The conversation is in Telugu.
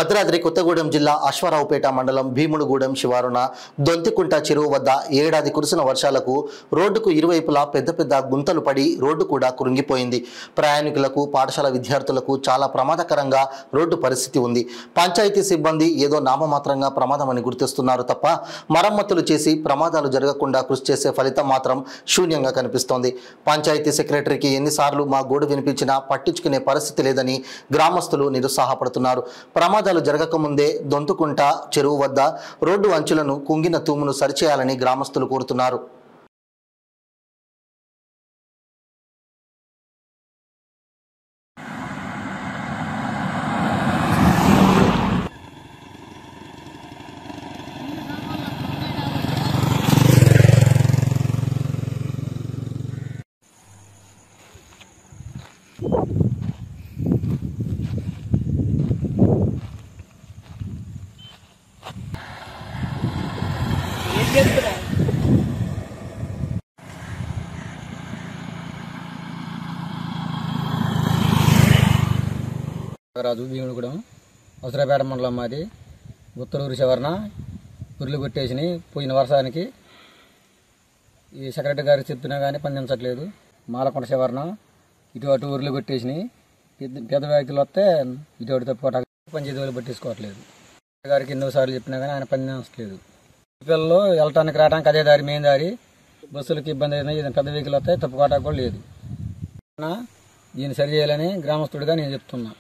భద్రాద్రి కొత్తగూడెం జిల్లా అశ్వారావుపేట మండలం భీముడుగూడెం శివారున దొంతికుంట చెరువు వద్ద ఏడాది కురిసిన వర్షాలకు రోడ్డుకు ఇరువైపులా పెద్ద పెద్ద గుంతలు పడి రోడ్డు కూడా కురింగిపోయింది. ప్రయాణికులకు, పాఠశాల విద్యార్థులకు చాలా ప్రమాదకరంగా రోడ్డు పరిస్థితి ఉంది. పంచాయతీ సిబ్బంది ఏదో నామమాత్రంగా ప్రమాదమని గుర్తిస్తున్నారు తప్ప మరమ్మతులు చేసి ప్రమాదాలు జరగకుండా కృషి చేసే ఫలితం మాత్రం శూన్యంగా కనిపిస్తోంది. పంచాయతీ సెక్రటరీకి ఎన్నిసార్లు మా గోడు వినిపించినా పట్టించుకునే పరిస్థితి లేదని గ్రామస్తులు నిరుత్సాహపడుతున్నారు. ప్రమాదాలు జరగకముందే దొంతుకుంట చెరువు వద్ద రోడ్డు అంచులను కుంగిన తూమును సరిచేయాలని గ్రామస్తులు కోరుతున్నారు. రాజు భీముడుగూడెం అవసరపేట మండలం మాది. ఉత్తరూరు చివరన ఉర్లు కొట్టేసి పోయిన వర్షానికి ఈ సెక్రటరీ గారికి చెప్పినా కానీ పండించట్లేదు. మాలకొండ చివరన ఇటు అటు ఉర్లు కొట్టేసి పెద్ద వ్యక్తులు వస్తే ఇటు అటు తప్పుకోవటానికి పంచాయతీ వాళ్ళు పట్టించుకోవట్లేదు. గారికి ఎన్నోసార్లు చెప్పినా కానీ ఆయన పండించట్లేదు. పిల్లలు వెళ్ళటానికి రావడానికి అదే దారి, మెయిన్ దారి. బస్సులకు ఇబ్బంది అయింది. పెద్ద వెహికల్ వస్తే తప్పుకోవటానికి కూడా లేదు. దీన్ని సరి చేయాలని గ్రామస్తుడిగా నేను చెప్తున్నా.